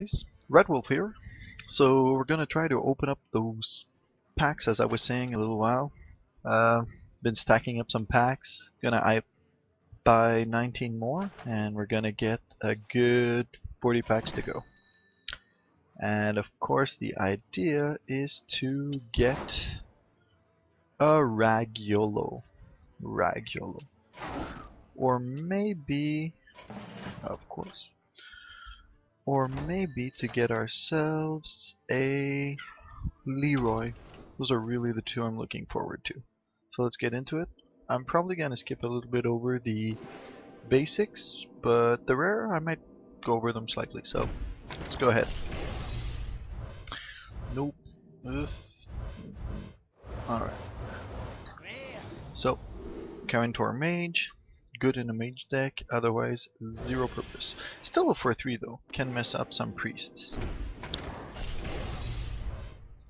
Guys, Red Wolf here. So we're gonna try to open up those packs as I was saying a little while. Uh, been stacking up some packs. Gonna buy 19 more, and we're gonna get a good 40 packs to go. And of course, the idea is to get a Ragiolo, or maybe, of course, or maybe to get ourselves a Leroy. Those are really the two I'm looking forward to. So let's get into it. I'm probably going to skip a little bit over the basics, but the rare I might go over them slightly. So let's go ahead. Nope. Ugh. Alright. So, Carintor Mage. Good in a mage deck, otherwise zero purpose. Still a 4-3 though. Can mess up some priests.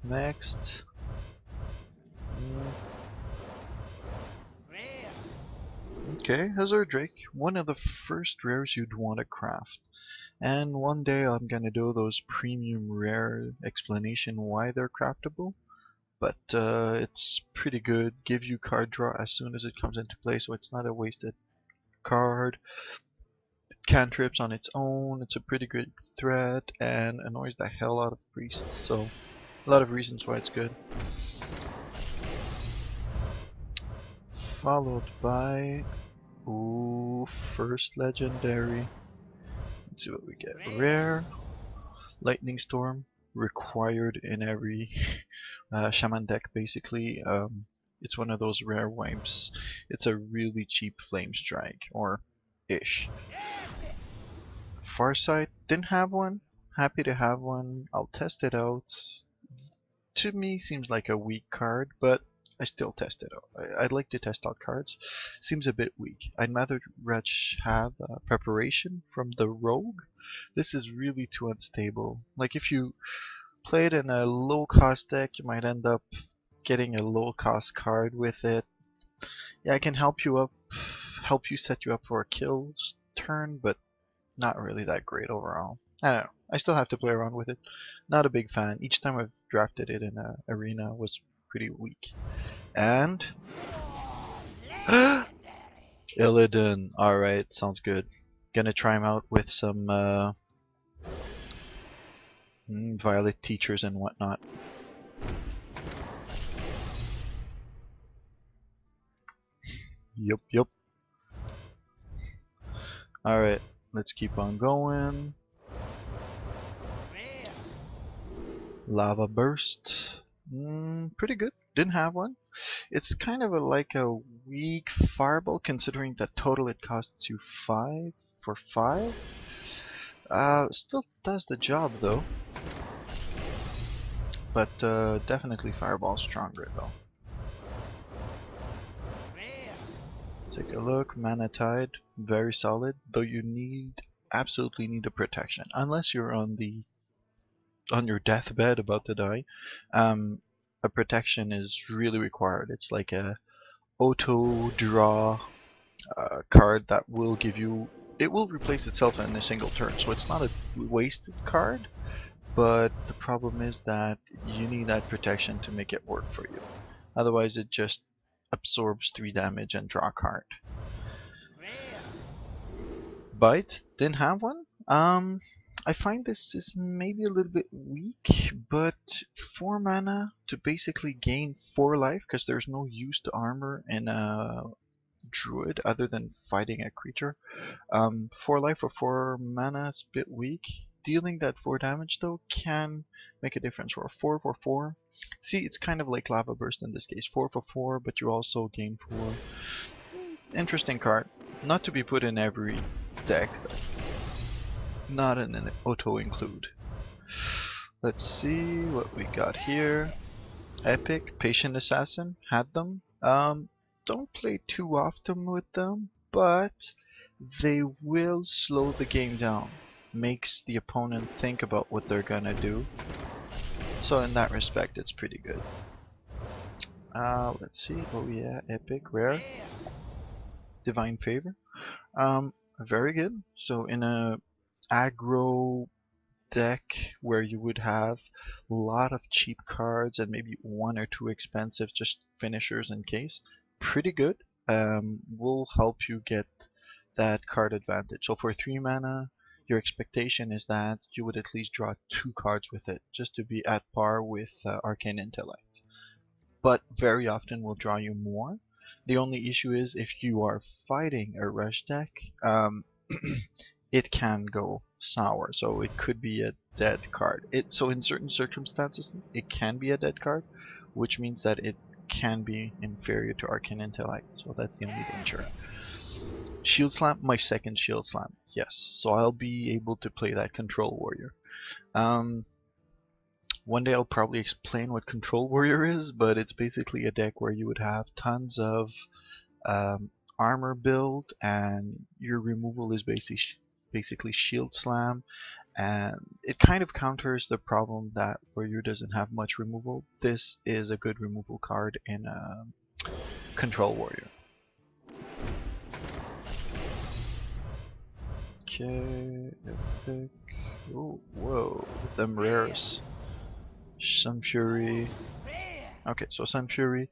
Next. Okay, Hazard Drake, one of the first rares you'd want to craft. And one day I'm gonna do those premium rare explanation why they're craftable. But it's pretty good. Give you card draw as soon as it comes into play, so it's not a wasted card. Cantrips on its own, it's a pretty good threat, and annoys the hell out of priests. So a lot of reasons why it's good. Followed by first legendary. Let's see what we get. Rare, Lightning Storm, required in every shaman deck basically. It's one of those rare wipes. It's a really cheap flame strike, or ish. Farsight, didn't have one. Happy to have one. I'll test it out. To me seems like a weak card, but I still test it out. I'd like to test out cards. Seems a bit weak. I'd rather have preparation from the rogue. This is really too unstable. Like if you play it in a low cost deck, you might end up getting a low cost card with it. Yeah, it can help you set you up for a kill turn, but not really that great overall. I don't know. I still have to play around with it. Not a big fan. Each time I've drafted it in a arena was pretty weak. And Illidan. Alright, sounds good. Gonna try him out with some Violet teachers and whatnot. Yup. Alright, let's keep on going. Lava Burst. Pretty good. Didn't have one. It's kind of like a weak fireball considering that total it costs you 5 for 5. Still does the job though. But definitely fireball stronger though. Take a look. Mana Tide, very solid. Though you absolutely need a protection unless you're on your deathbed about to die. A protection is really required. It's like a auto draw card that will give you. It will replace itself in a single turn, so it's not a wasted card. But the problem is that you need that protection to make it work for you. Otherwise, it just absorbs 3 damage and draw a card. Bite, didn't have one. I find this is maybe a little bit weak, but 4 mana to basically gain 4 life, because there's no use to armor in a druid other than fighting a creature. 4 life for 4 mana is a bit weak. Dealing that 4 damage though can make a difference. For 4 for 4. See, it's kind of like Lava Burst in this case. 4 for 4, but you also gain 4. Interesting card. Not to be put in every deck though. Not in an auto include. Let's see what we got here. Epic, Patient Assassin, had them. Don't play too often with them, but they will slow the game down. Makes the opponent think about what they're gonna do. So in that respect, it's pretty good. Let's see. Oh yeah, epic, rare, divine favor. Very good. So in a aggro deck where you would have a lot of cheap cards and maybe one or two expensive just finishers in case, pretty good. Will help you get that card advantage. So for 3 mana, your expectation is that you would at least draw 2 cards with it, just to be at par with Arcane Intellect. But very often will draw you more. The only issue is if you are fighting a rush deck, it can go sour. So it could be a dead card. So in certain circumstances, it can be a dead card, which means that it can be inferior to Arcane Intellect. So that's the only danger. Shield Slam, my second Shield Slam, yes. So I'll be able to play that Control Warrior. One day I'll probably explain what Control Warrior is, but it's basically a deck where you would have tons of armor build, and your removal is basically Shield Slam, and it kind of counters the problem that Warrior doesn't have much removal. This is a good removal card in Control Warrior. Okay, epic. Oh, whoa, them rares. Sun Fury. Okay, so Sun Fury,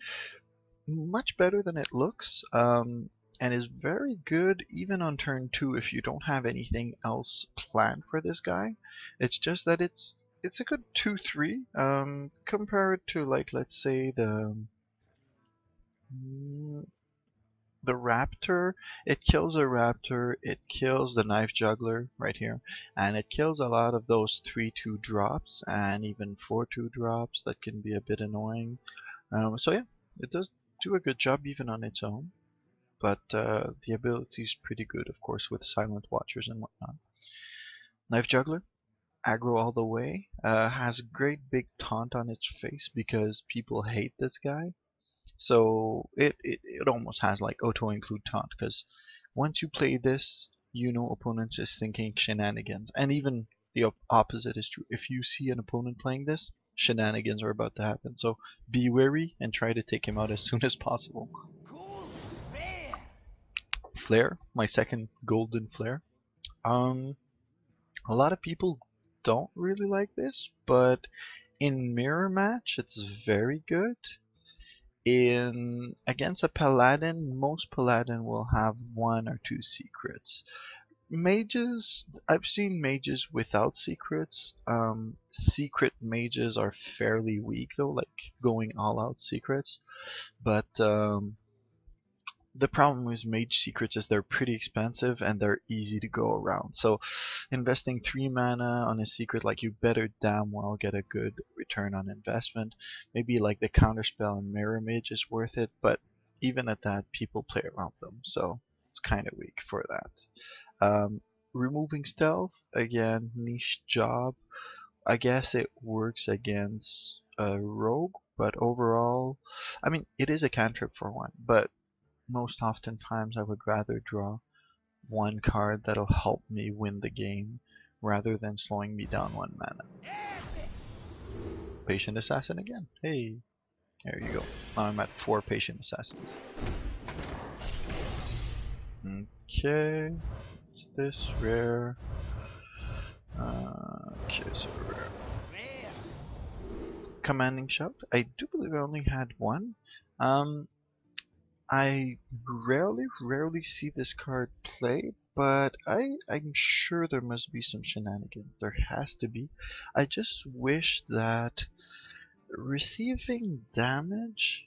much better than it looks, and is very good even on turn 2 if you don't have anything else planned for this guy. It's just that it's a good 2/3 compared to, like, let's say the Raptor. It kills a Raptor, it kills the Knife Juggler right here, and it kills a lot of those 3/2 drops and even 4/2 drops that can be a bit annoying. So yeah, it does do a good job even on its own, but the ability is pretty good, of course, with Silent Watchers and whatnot. Knife Juggler, aggro all the way, has a great big taunt on its face because people hate this guy. So it almost has like auto-include taunt, because once you play this, you know opponents is thinking shenanigans. And even the opposite is true. If you see an opponent playing this, shenanigans are about to happen. So be wary and try to take him out as soon as possible. Flare, my second golden flare. A lot of people don't really like this, but in mirror match it's very good. In against a paladin, most paladin will have 1 or 2 secrets. Mages, I've seen mages without secrets. Secret mages are fairly weak though, like going all out secrets. But the problem with mage secrets is they're pretty expensive and they're easy to go around. So investing 3 mana on a secret, like, you better damn well get a good return on investment. Maybe like the counterspell and mirror mage is worth it, but even at that, people play around them, so it's kind of weak for that. Removing stealth, again, niche job. I guess it works against a rogue, but overall, I mean, it is a cantrip for one, but most oftentimes I would rather draw 1 card that'll help me win the game rather than slowing me down 1 mana. Patient Assassin again. Hey, there you go. Now I'm at 4 Patient Assassins. Okay, what's this? Rare. Okay, so rare. Commanding Shout. I do believe I only had 1. I rarely see this card played, but I'm sure there must be some shenanigans. There has to be. I just wish that receiving damage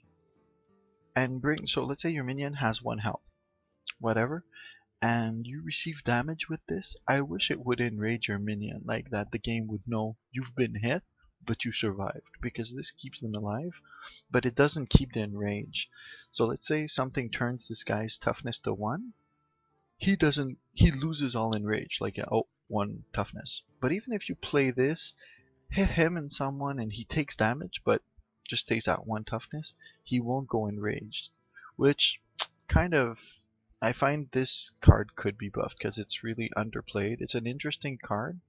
and so let's say your minion has 1 health, whatever, and you receive damage with this, I wish it would enrage your minion, like that the game would know you've been hit, but you survived, because this keeps them alive, but it doesn't keep the enrage. So let's say something turns this guy's toughness to 1, he loses all enrage, like, 1 toughness. But even if you play this, hit him and someone and he takes damage, but just stays at 1 toughness, he won't go enraged, which kind of, I find this card could be buffed because it's really underplayed. It's an interesting card,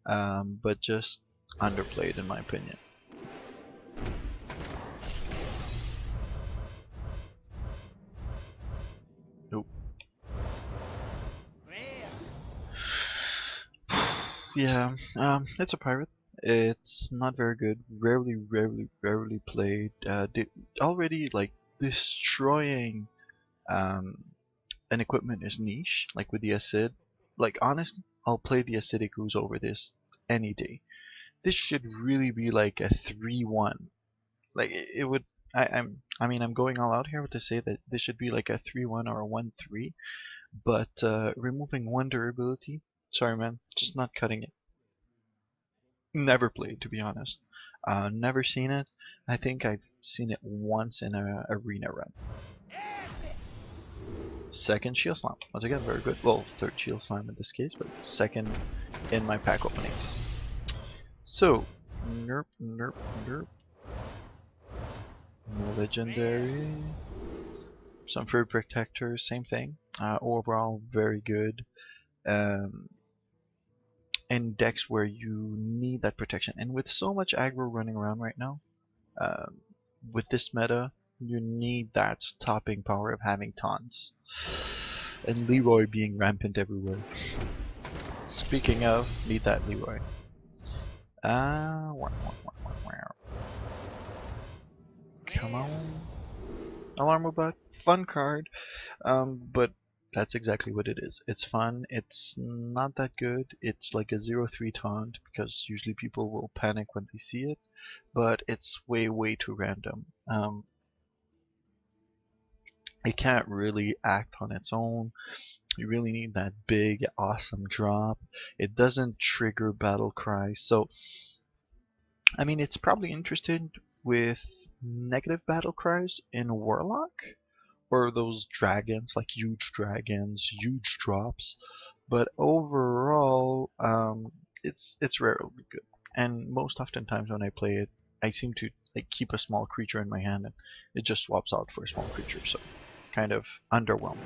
but just underplayed in my opinion. Nope. Yeah, it's a pirate. It's not very good. Rarely played. Already like destroying um, an equipment is niche. Like with the acid. Like honestly, I'll play the acidic ooze over this any day. This should really be like a 3-1. Like it would. I mean, I'm going all out here to say that this should be like a 3-1 or a 1-3. But removing one durability, sorry man, just not cutting it. Never played, to be honest. Never seen it. I think I've seen it once in a arena run. Second shield slam. Once again, very good. Well, third shield slam in this case, but second in my pack openings. So, nerp, nerp, nerp. No legendary. Some fur protectors, same thing. Overall, very good. Um, in decks where you need that protection. And with so much aggro running around right now, um, with this meta, you need that stopping power of having taunts. And Leroy being rampant everywhere. Speaking of, need that Leroy. Come on. Alarmobot, fun card. But that's exactly what it is. It's fun. It's not that good. It's like a 0-3 taunt because usually people will panic when they see it, but it's way too random. It can't really act on its own. You really need that big, awesome drop. It doesn't trigger battle cries. So, I mean, it's probably interested with negative battle cries in Warlock, or those dragons, like huge dragons, huge drops. But overall, it's rarely good. And most oftentimes when I play it, I seem to like keep a small creature in my hand, and it just swaps out for a small creature. So, kind of underwhelming.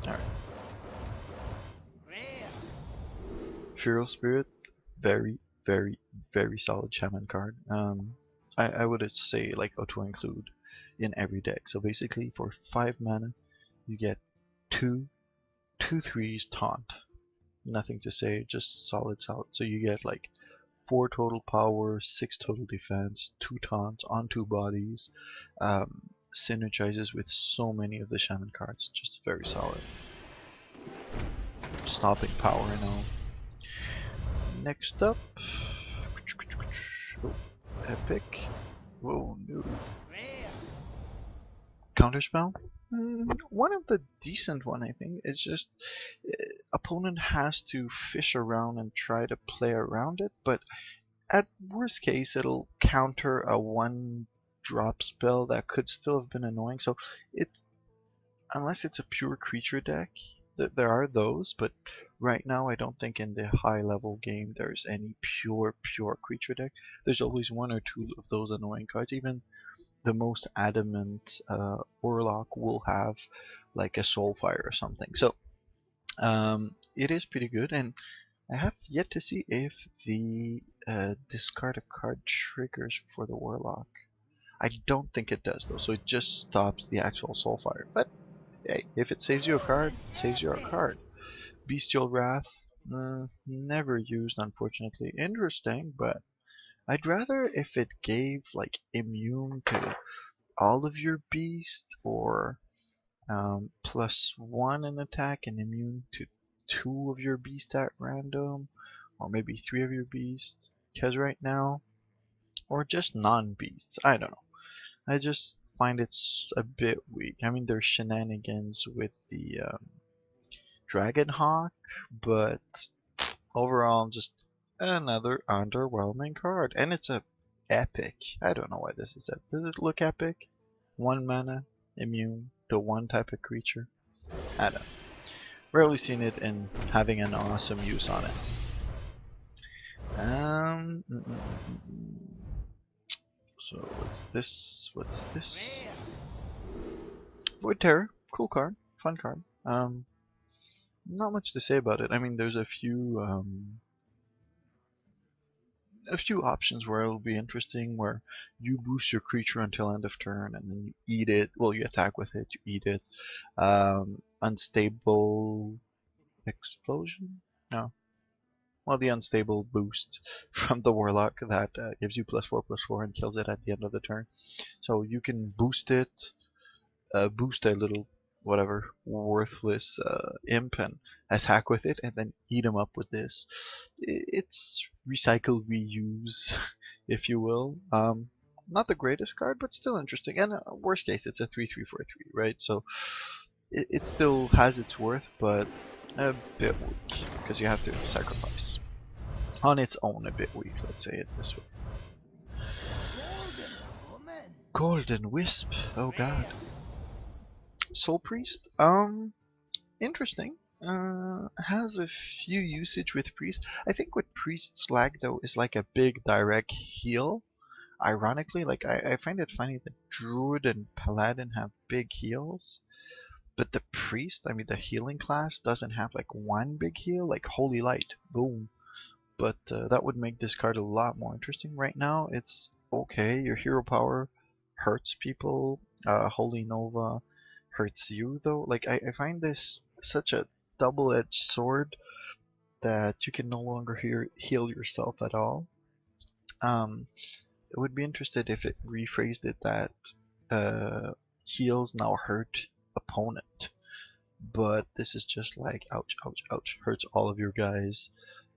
Alright. Feral Spirit, very solid shaman card. I would say like auto include in every deck. So basically for 5 mana you get 2/3s taunt. Nothing to say, just solid. So you get like 4 total power, 6 total defense, 2 taunts on 2 bodies. Synergizes with so many of the shaman cards, just very solid. Stopping power and all. Next up, oh, epic. Whoa, no. Counterspell? One of the decent one, I think. It's just opponent has to fish around and try to play around it, but at worst case, it'll counter a one drop spell that could still have been annoying. So it, unless it's a pure creature deck, there are those, but right now I don't think in the high level game there's any pure creature deck. There's always one or two of those annoying cards. Even the most adamant Warlock will have like a Soulfire or something. So it is pretty good, and I have yet to see if the discard a card triggers for the Warlock. I don't think it does though, so it just stops the actual Soulfire. But hey, if it saves you a card, it saves you a card. Bestial Wrath, never used unfortunately. Interesting, but I'd rather if it gave like immune to all of your beast, or +1 in attack and immune to 2 of your beast at random, or maybe 3 of your beast. Because right now, or just non-beasts, I don't know. I just find it's a bit weak. I mean, there's shenanigans with the Dragonhawk, but overall, just another underwhelming card. And it's a epic. I don't know why this is epic. Does it look epic? 1 mana, immune to 1 type of creature. I don't know. Rarely seen it in having an awesome use on it. So what's this? What's this? Void Terror, cool card, fun card. Not much to say about it. I mean, there's a few a few options where it'll be interesting, where you boost your creature until end of turn, and then you eat it. Well, you attack with it, you eat it. Unstable explosion? No. Well, the unstable boost from the warlock that gives you +4/+4 and kills it at the end of the turn. So you can boost it, boost a little whatever worthless imp and attack with it, and then eat him up with this. It's recycle, reuse, if you will. Not the greatest card, but still interesting. And worst case, it's a 3/3 for a 3, right? So it still has its worth, but a bit weak because you have to sacrifice. On its own, a bit weak. Let's say it this way. Golden Wisp. Oh god. Soul Priest. Interesting. Has a few usage with Priest. I think what Priest's lag though is like a big direct heal. Ironically, like I find it funny that Druid and Paladin have big heals, but the Priest, I mean the healing class, doesn't have like one big heal, like Holy Light, boom. But that would make this card a lot more interesting. Right now, it's okay. Your hero power hurts people. Holy Nova hurts you though. Like I find this such a double-edged sword that you can no longer heal yourself at all. I would be interested if it rephrased it that heals now hurt opponent. But this is just like ouch, ouch, ouch, hurts all of your guys.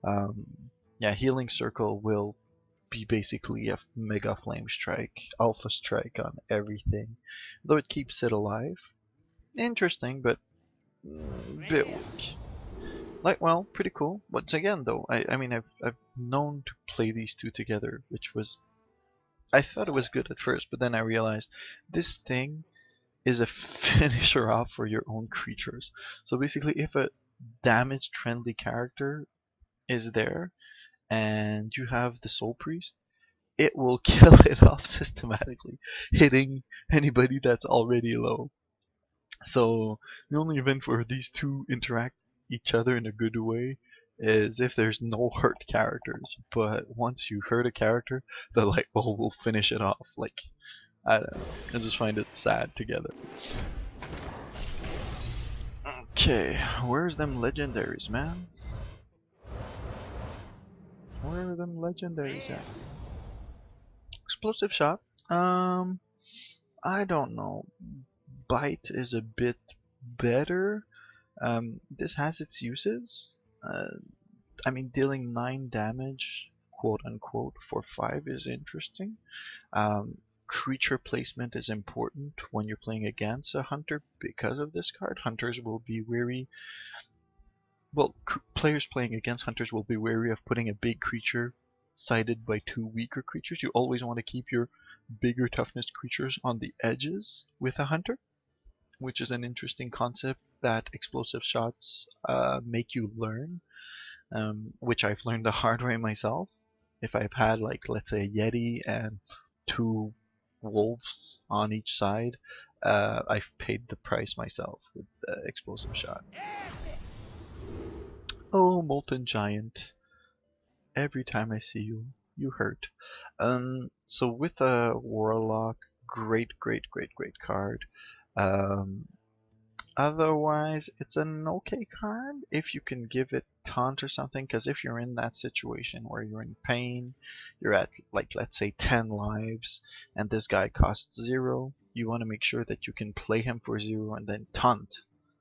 Um, yeah, healing circle will be basically a mega flame strike, alpha strike on everything, though it keeps it alive. Interesting, but bit weak. Like, well, pretty cool. Once again, though, I mean, I've known to play these two together, which was, I thought it was good at first, but then I realized this thing is a finisher off for your own creatures. So basically, if a damaged friendly character is there and you have the Soul Priest, it will kill it off systematically, hitting anybody that's already low. So the only event where these two interact each other in a good way is if there's no hurt characters. But once you hurt a character, the light bulb will finish it off. Like, I don't know. I just find it sad together. Okay, where's them legendaries, man? Where are them legendaries at? Explosive shot. I don't know. Bite is a bit better. This has its uses. I mean, dealing 9 damage, quote unquote, for 5 is interesting. Creature placement is important when you're playing against a hunter because of this card. Hunters will be wary. Well, players playing against hunters will be wary of putting a big creature sided by 2 weaker creatures. You always want to keep your bigger toughness creatures on the edges with a hunter, which is an interesting concept that explosive shots make you learn, which I've learned the hard way myself. If I've had, like, let's say a Yeti and 2 wolves on each side, I've paid the price myself with explosive shot. Oh, Molten Giant. Every time I see you, you hurt. So with a Warlock, great, great, great, great card. Otherwise, it's an okay card if you can give it taunt or something, because if you're in that situation where you're in pain, you're at, like, let's say 10 lives, and this guy costs 0, you want to make sure that you can play him for 0 and then taunt.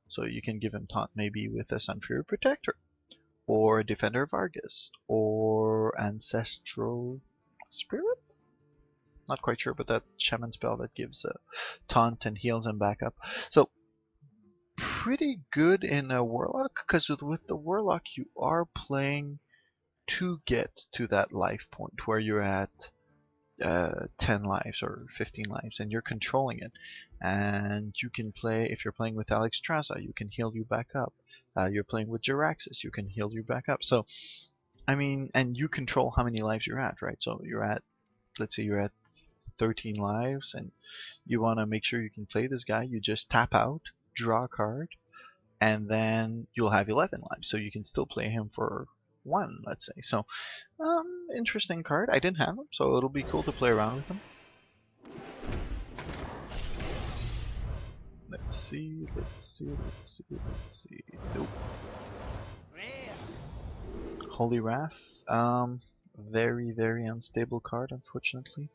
So you can give him taunt maybe with a Sunfury Protector, or Defender of Argus, or Ancestral Spirit? Not quite sure, but that shaman spell that gives taunt and heals and backup. So pretty good in a Warlock, because with the Warlock you are playing to get to that life point where you're at 10 lives or 15 lives and you're controlling it. And you can play, if you're playing with Alexstrasza, you can heal you back up. You're playing with Jiraxxus, you can heal you back up. So, I mean, and you control how many lives you're at, right? So you're at, let's say you're at 13 lives and you want to make sure you can play this guy, you just tap out, draw a card, and then you'll have 11 lives, so you can still play him for 1, let's say. So interesting card. I didn't have him, so it'll be cool to play around with him. Let's see, let's see, let's see, let's see. Nope. Holy Wrath. Very, very unstable card, unfortunately.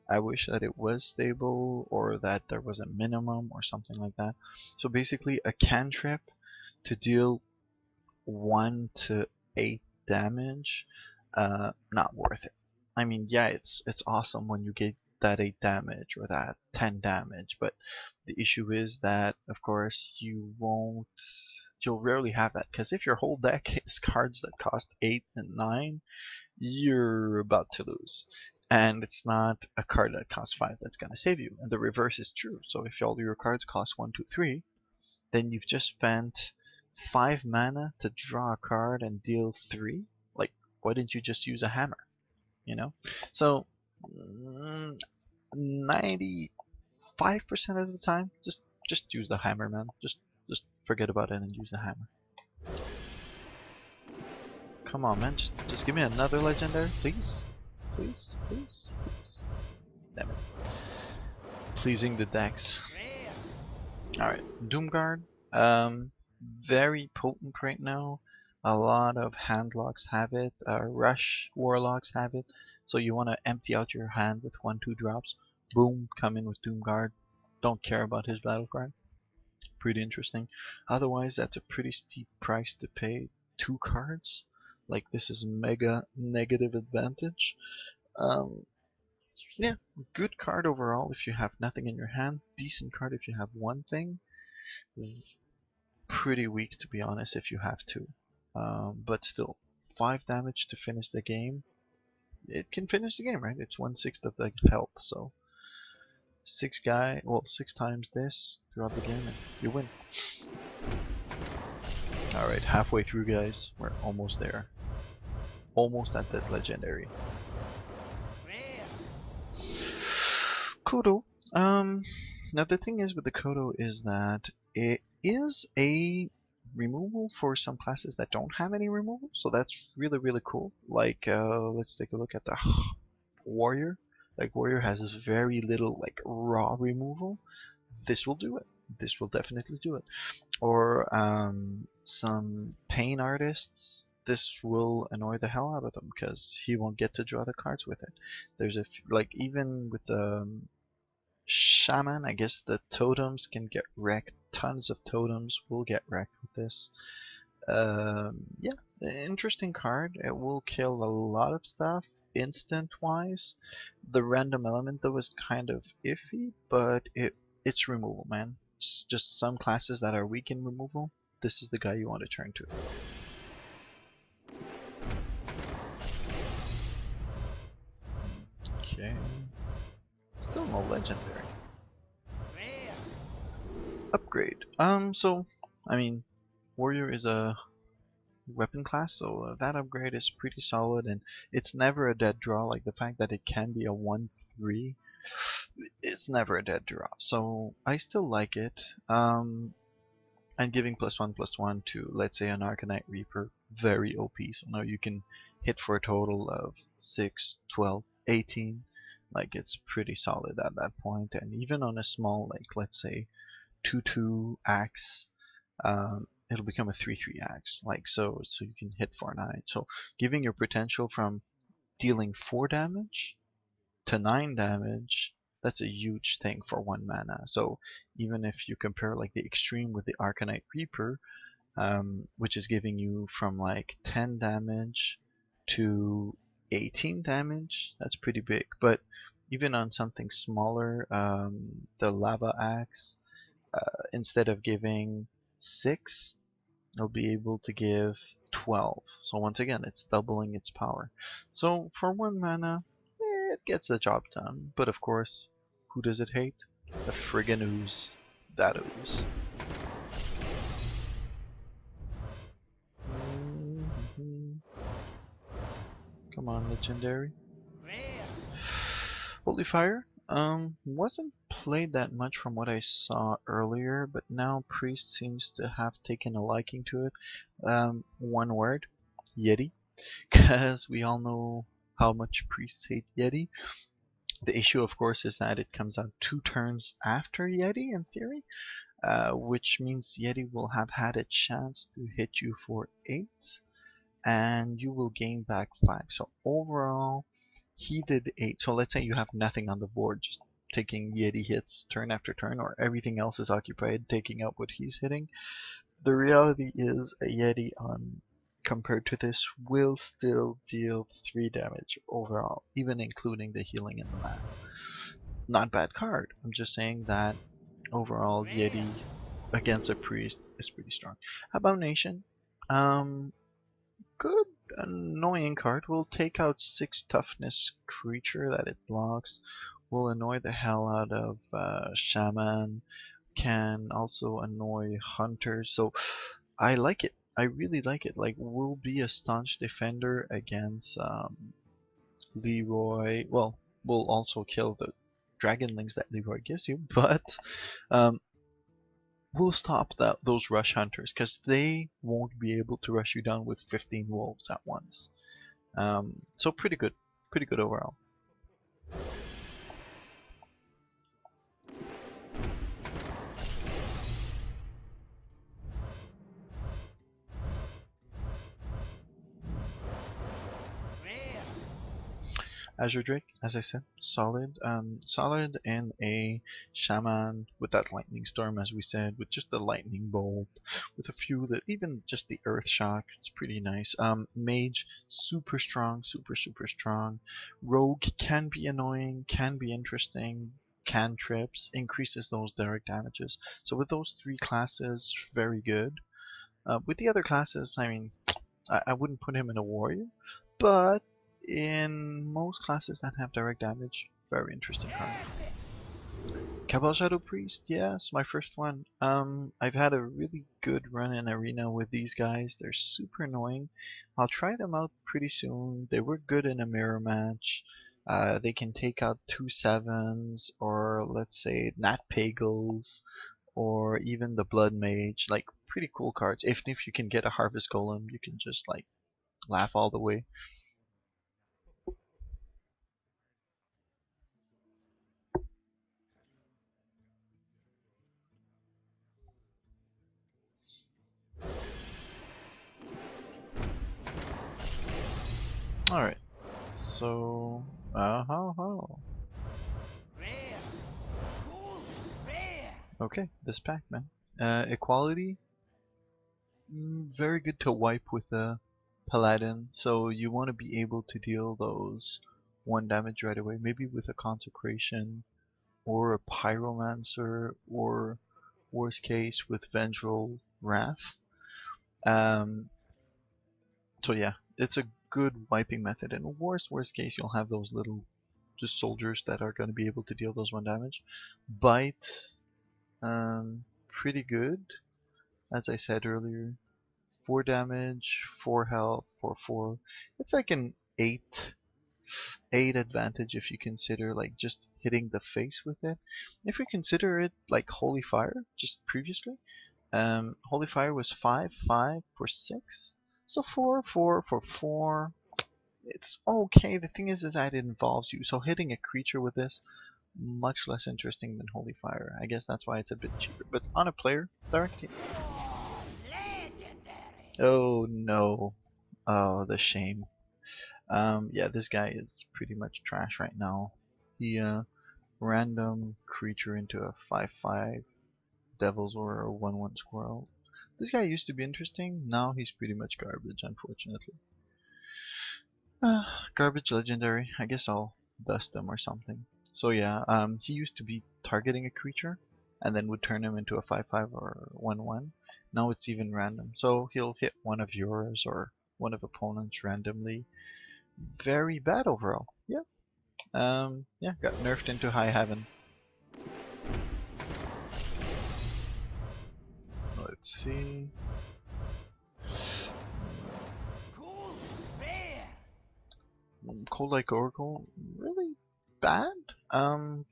I wish that it was stable or that there was a minimum or something like that. So basically, a cantrip to deal 1 to 8 damage, not worth it. I mean, yeah, it's awesome when you get that 8 damage or that 10 damage, but the issue is that, of course, you'll rarely have that, because if your whole deck is cards that cost 8 and 9, you're about to lose. And it's not a card that costs 5 that's going to save you. And the reverse is true. So if all your cards cost 1, 2, 3, then you've just spent 5 mana to draw a card and deal 3. Like, why didn't you just use a hammer? You know? So, 95% of the time, just use the hammer, man. Just forget about it and use the hammer. Come on, man. Just give me another legendary, please. Please, please, please. Damn it. Pleasing the decks. Alright, Doomguard. Very potent right now. A lot of handlocks have it. Rush warlocks have it. So you want to empty out your hand with 1-2 drops. Boom, come in with Doomguard. Don't care about his battle card. Pretty interesting. Otherwise, that's a pretty steep price to pay. 2 cards. Like, this is mega negative advantage. Yeah, good card overall if you have nothing in your hand. Decent card if you have one thing. Pretty weak, to be honest, if you have two. But still, 5 damage to finish the game. It can finish the game, right? It's 1/6 of the health, so 6 times this throughout the game and you win. Alright, halfway through, guys. We're almost there. Almost at that legendary. Kodo. Now the thing is with the Kodo is that it is a removal for some classes that don't have any removal, so that's really, really cool. Like, let's take a look at the Warrior. Like, Warrior has this very little, like, raw removal. This will do it. This will definitely do it. Or some Pain Artists. This will annoy the hell out of them because he won't get to draw the cards with it. There's a like, even with the Shaman, I guess the totems can get wrecked. Tons of totems will get wrecked with this. Yeah, interesting card. It will kill a lot of stuff instant wise. The random element though is kind of iffy, but it's removal, man. It's just some classes that are weak in removal. This is the guy you want to turn to. Okay. Still no legendary. Upgrade. So, I mean, Warrior is a weapon class, so that upgrade is pretty solid, and it's never a dead draw. Like, the fact that it can be a 1/3, it's never a dead draw. So I still like it. And giving +1/+1 to, let's say, an Arcanite Reaper, very OP. So now you can hit for a total of 6, 12, 18. Like, it's pretty solid at that point. And even on a small, like, let's say 2/2 axe, it'll become a 3/3 axe, like so you can hit for 9. So giving your potential from dealing 4 damage to 9 damage, that's a huge thing for 1 mana. So even if you compare like the extreme with the Arcanite Reaper, which is giving you from like 10 damage to 18 damage, that's pretty big. But even on something smaller, the Lava Axe, instead of giving 6, it'll be able to give 12. So once again, it's doubling its power. So for 1 mana, it gets the job done. But of course, who does it hate? The friggin' ooze. That ooze. Come on, legendary. Holy Fire. Wasn't played that much from what I saw earlier, but now Priest seems to have taken a liking to it. One word, Yeti, because we all know how much priests hate Yeti. The issue, of course, is that it comes out 2 turns after Yeti in theory, which means Yeti will have had a chance to hit you for 8, and you will gain back 5. So overall, he did 8. So let's say you have nothing on the board, just taking Yeti hits turn after turn, or everything else is occupied taking out what he's hitting. The reality is a Yeti on compared to this will still deal 3 damage overall, even including the healing in the math. Not bad card. I'm just saying that overall Yeti against a priest is pretty strong. How about Nation? Good annoying card. Will take out 6 toughness creature that it blocks. Will annoy the hell out of Shaman. Can also annoy hunters. So I like it. I really like it. Like, will be a staunch defender against Leroy. Well, will also kill the dragonlings that Leroy gives you, but um, will stop those rush hunters because they won't be able to rush you down with 15 wolves at once. So pretty good overall. Azure Drake, as I said, solid. Solid in a shaman with that lightning storm, as we said, with just the lightning bolt, with a few that even just the earth shock. It's pretty nice. Mage, super strong, super strong. Rogue can be annoying, can be interesting. Cantrips increases those direct damages. So with those 3 classes, very good. With the other classes, I mean, I wouldn't put him in a warrior, but in most classes that have direct damage, very interesting card. Cabal Shadow Priest, yes, my first one. I've had a really good run in Arena with these guys. They're super annoying. I'll try them out pretty soon. They were good in a mirror match. They can take out 2 7s, or let's say Nat Pagels, or even the Blood Mage. Like, pretty cool cards. If you can get a Harvest Golem, you can just like laugh all the way. Alright, so, ho. Okay, this pack, man. Equality, very good to wipe with a Paladin, so you want to be able to deal those 1 damage right away, maybe with a Consecration, or a Pyromancer, or worst case with Vengeful Wrath. So yeah, it's a good wiping method, and worst case you'll have those little just soldiers that are going to be able to deal those 1 damage. Bite, pretty good, as I said earlier. 4 damage, 4 health, 4. It's like an 8 advantage if you consider like just hitting the face with it. If we consider it like Holy Fire, just previously, Holy Fire was 5 for 6, so 4 for 4. It's okay. The thing is that it involves you, so hitting a creature with this, much less interesting than Holy Fire. I guess that's why it's a bit cheaper. But on a player, direct team. Oh no. Oh, the shame. Yeah, this guy is pretty much trash right now. He random creature into a 5/5 devils or a 1/1 squirrel. This guy used to be interesting. Now he's pretty much garbage, unfortunately. Garbage legendary. I guess I'll dust him or something. So yeah, he used to be targeting a creature and then would turn him into a 5/5 or 1/1. Now it's even random. So he'll hit one of yours or one of opponents randomly. Very bad overall. Yeah. Yeah, got nerfed into high heaven. Let's see. Cold like Oracle, really bad.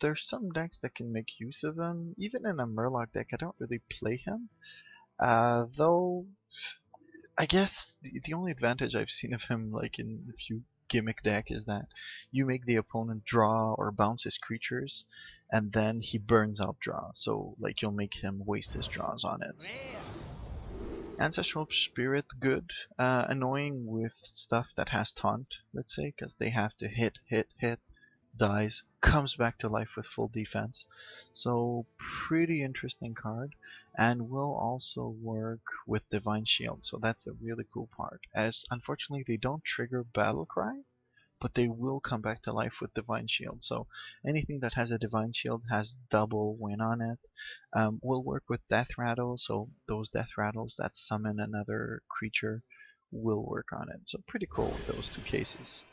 There's some decks that can make use of him. Even in a Murloc deck, I don't really play him. Though, I guess the only advantage I've seen of him, like in a few gimmick deck is that you make the opponent draw or bounce his creatures, and then he burns out draw. So like you'll make him waste his draws on it. Ancestral Spirit, good. Annoying with stuff that has taunt, let's say, because they have to hit, hit, hit, dies, comes back to life with full defense. So pretty interesting card, and will also work with Divine Shield. So that's the really cool part. As unfortunately they don't trigger Battle Cry, but they will come back to life with Divine Shield. So anything that has a Divine Shield has double win on it. Will work with Death Rattle, so those Death Rattles that summon another creature will work on it. So pretty cool with those two cases.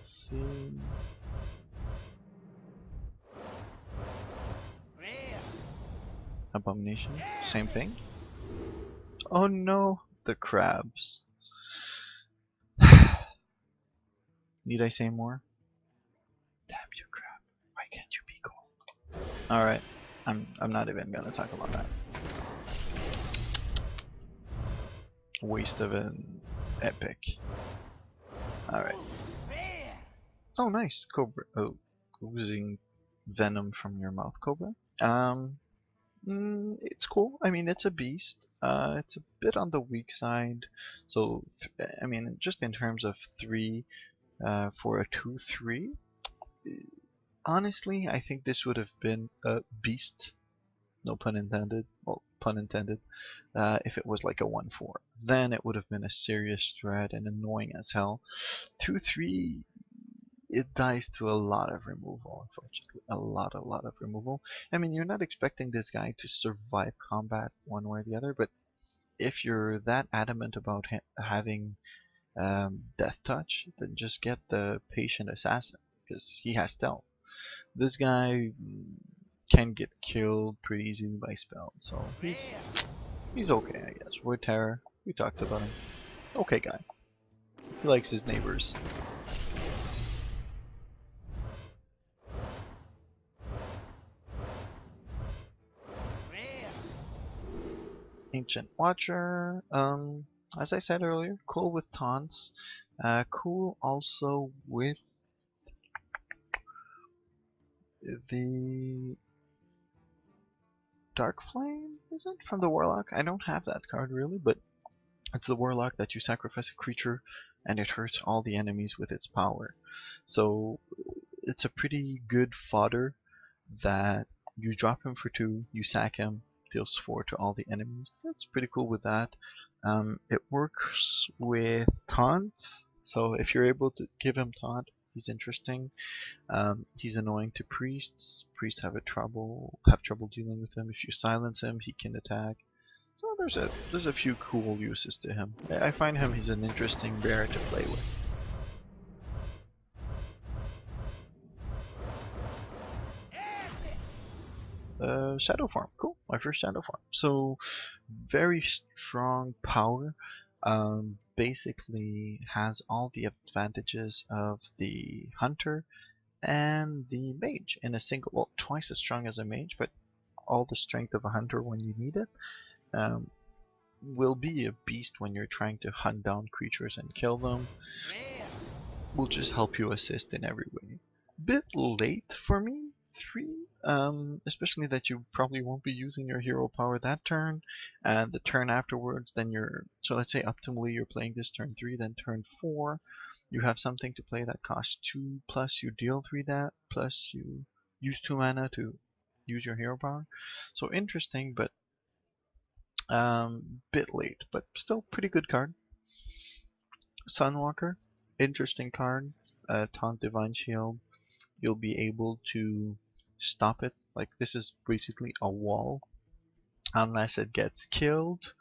Let's see. Abomination, same thing. Oh no, the crabs. Need I say more? Damn you, crab. Why can't you be cold? Alright, I'm not even gonna talk about that. Waste of an epic. Alright. Oh nice, Cobra. Oh, oozing venom from your mouth, Cobra. It's cool. I mean, it's a beast. It's a bit on the weak side. So, I mean, just in terms of 3 for a 2/3, honestly, I think this would have been a beast. No pun intended. Well, pun intended. If it was like a 1/4, then it would have been a serious threat and annoying as hell. 2/3, it dies to a lot of removal, unfortunately. A lot of removal. I mean, you're not expecting this guy to survive combat one way or the other, but if you're that adamant about having Death Touch, then just get the Patient Assassin, because he has stealth. This guy can get killed pretty easily by spells, so he's okay, I guess. Wood Terror, we talked about him. Okay guy. He likes his neighbors. Ancient Watcher, as I said earlier, cool with taunts. Cool also with the Dark Flame, is it? From the Warlock? I don't have that card really, but it's the Warlock that you sacrifice a creature and it hurts all the enemies with its power. So it's a pretty good fodder that you drop him for 2, you sack him, deals 4 to all the enemies. That's pretty cool with that. It works with taunts, so if you're able to give him taunt, he's interesting. He's annoying to priests. Priests have trouble dealing with him. If you silence him, he can attack. So there's a few cool uses to him. I find he's an interesting bear to play with. Shadow form, cool. My first shadow form. So very strong power. Basically has all the advantages of the hunter and the mage in a single. Well, twice as strong as a mage, but all the strength of a hunter when you need it. Will be a beast when you're trying to hunt down creatures and kill them. Will just help you assist in every way. Bit late for me, 3, especially that you probably won't be using your hero power that turn, and the turn afterwards, then so let's say optimally you're playing this turn 3, then turn 4, you have something to play that costs 2, plus you deal 3 that, plus you use 2 mana to use your hero power. So interesting, but bit late, but still pretty good card. Sunwalker, interesting card. Taunt Divine Shield. You'll be able to stop it. Like this is basically a wall, unless it gets killed.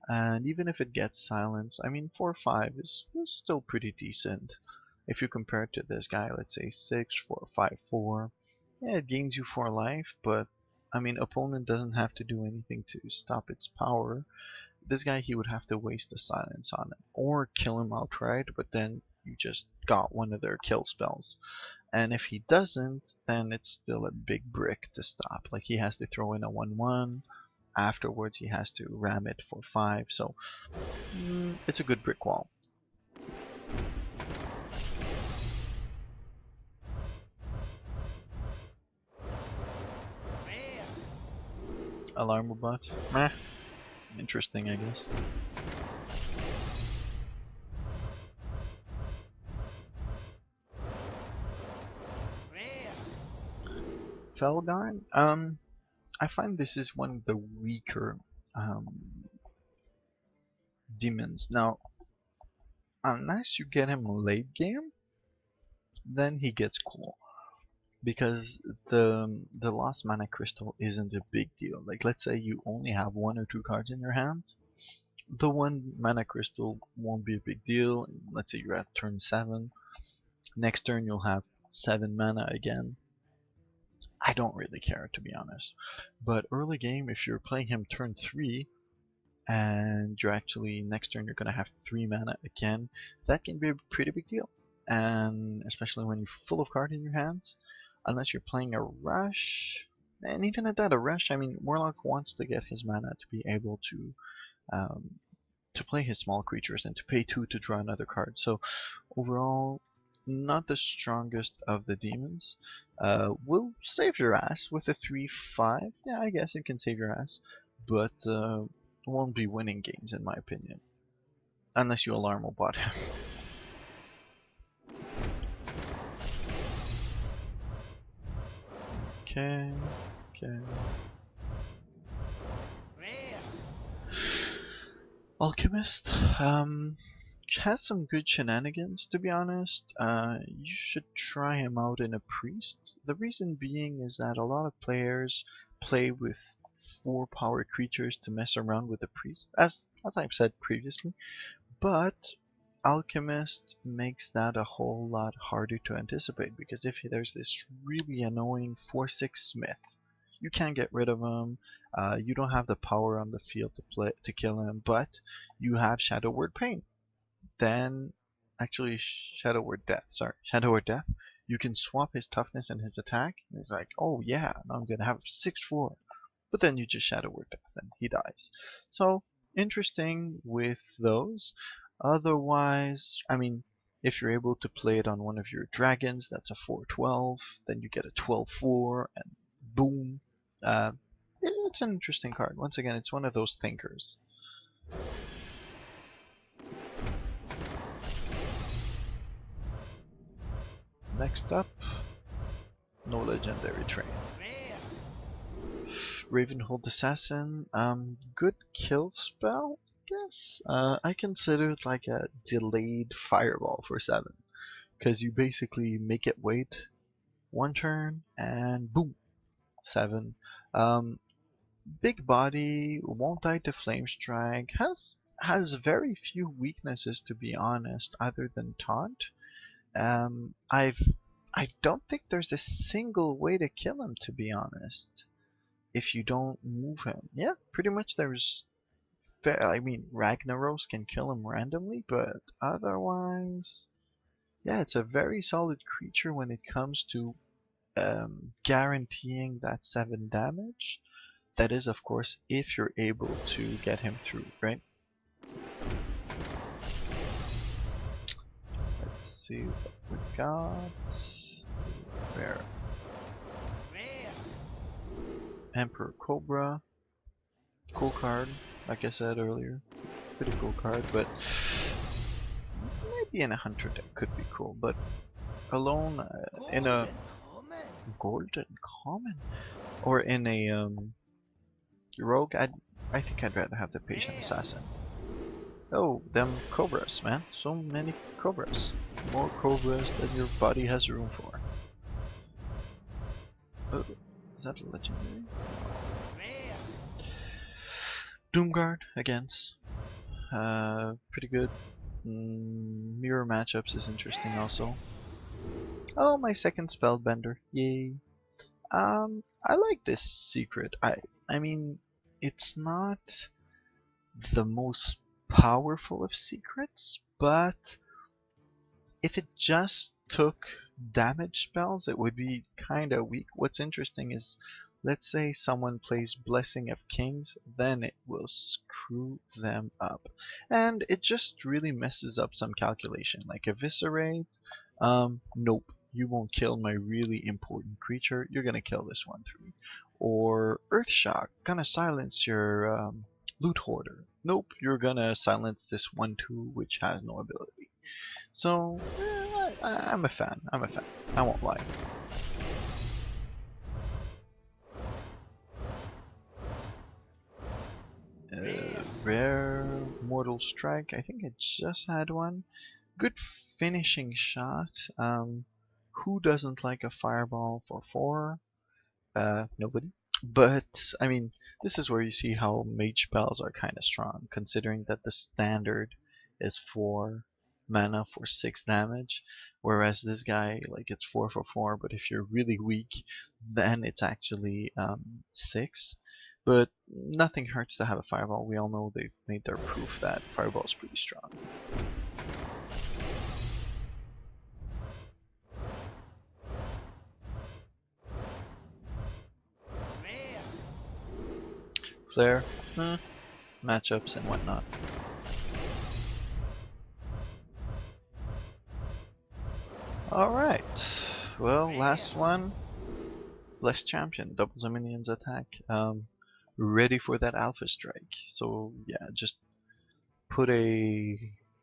And even if it gets silenced, I mean 4/5 is still pretty decent. If you compare it to this guy, let's say 6, 4, 5, 4, yeah, it gains you 4 life, but I mean opponent doesn't have to do anything to stop its power. This guy, he would have to waste the silence on it, or kill him outright, but then you just got one of their kill spells. And if he doesn't, then it's still a big brick to stop. Like he has to throw in a 1/1, afterwards he has to ram it for 5, so it's a good brick wall. Alarm robot? Meh. Interesting, I guess. Felgarn? I find this is one of the weaker um, demons. Now, unless you get him late game, then he gets cool. Because the lost mana crystal isn't a big deal. Like, let's say you only have 1 or 2 cards in your hand, the 1 mana crystal won't be a big deal. Let's say you're at turn 7, next turn you'll have 7 mana again. I don't really care, to be honest. But early game, if you're playing him turn 3, and you're actually next turn you're gonna have 3 mana again, that can be a pretty big deal. And especially when you're full of cards in your hands, unless you're playing a rush, and even at that, a rush, I mean, Warlock wants to get his mana to be able um, to play his small creatures and to pay 2 to draw another card. So overall, not the strongest of the demons. Will save your ass with a 3/5. Yeah, I guess it can save your ass, but won't be winning games in my opinion, unless you alarm a bot. Okay, okay. Alchemist, has some good shenanigans, to be honest. You should try him out in a priest. The reason being is that a lot of players play with 4 power creatures to mess around with the priest, as I've said previously, but Alchemist makes that a whole lot harder to anticipate, because if there's this really annoying 4/6 smith, you can't get rid of him. You don't have the power on the field to kill him, but you have Shadow Word Pain. Then, actually, Shadow Word Death. Sorry, Shadow Word Death. You can swap his toughness and his attack. And it's like, oh yeah, now I'm gonna have 6/4. But then you just Shadow Word Death and he dies. So interesting with those. Otherwise, I mean, if you're able to play it on one of your dragons, that's a 4/12. Then you get a 12/4, and boom. Uh, it's an interesting card. Once again, it's one of those thinkers. Next up, no legendary train. Ravenhold Assassin, good kill spell, I guess. I consider it like a delayed fireball for 7, because you basically make it wait 1 turn and boom, 7. Big body, won't die to flame strike, has very few weaknesses, to be honest, other than taunt. I don't think there's a single way to kill him, to be honest, if you don't move him. Yeah, pretty much there's I mean, Ragnaros can kill him randomly, but otherwise, yeah, it's a very solid creature when it comes to guaranteeing that 7 damage. That is, of course, if you're able to get him through, right? Let's see what we got. Where? Emperor Cobra. Cool card, like I said earlier. Pretty cool card, but maybe in a hunter deck could be cool, but alone in a golden common or in a rogue, I think I'd rather have the patient assassin. Oh, them cobras, man! So many cobras, more cobras than your body has room for. Oh, is that a legendary? Doomguard against. Pretty good. Mirror matchups is interesting also. Oh, my second spellbender. Yay. I like this secret. I mean, it's not the most powerful of secrets, but if it just took damage spells, it would be kinda weak. What's interesting is let's say someone plays Blessing of Kings, then it will screw them up. And it just really messes up some calculation. Like Eviscerate, nope, you won't kill my really important creature, you're gonna kill this 1/3. Or Earthshock, gonna silence your Loot Hoarder. Nope, you're gonna silence this 1/2 which has no ability. So, I'm a fan, I won't lie. Rare Mortal Strike, I think I just had one. Good finishing shot. Who doesn't like a fireball for 4? Nobody. But, I mean, this is where you see how mage spells are kind of strong, considering that the standard is 4 mana for 6 damage, whereas this guy, like, it's 4 for 4, but if you're really weak, then it's actually 6. But nothing hurts to have a fireball. We all know they've made their proof that fireball is pretty strong. Flare, matchups and whatnot. Alright, well, last one. Blessed Champion, doubles a minion's attack. Ready for that Alpha Strike. So yeah, just put a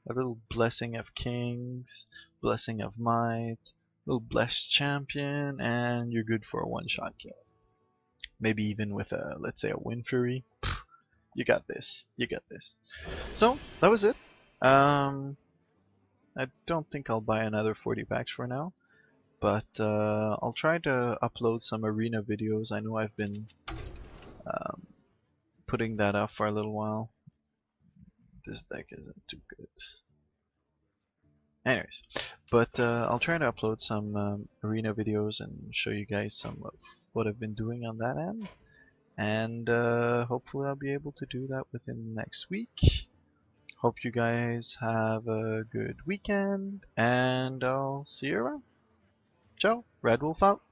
little Blessing of Kings, Blessing of Might, little Blessed Champion, and you're good for a one-shot kill. Maybe even with a, let's say, a Wind Fury. You got this. You got this. So that was it. I don't think I'll buy another 40 packs for now, but I'll try to upload some arena videos. I know I've been putting that off for a little while. This deck isn't too good. Anyways, but I'll try to upload some arena videos and show you guys some of what I've been doing on that end. And hopefully I'll be able to do that within next week. Hope you guys have a good weekend, and I'll see you around. Ciao, Red Wolf out.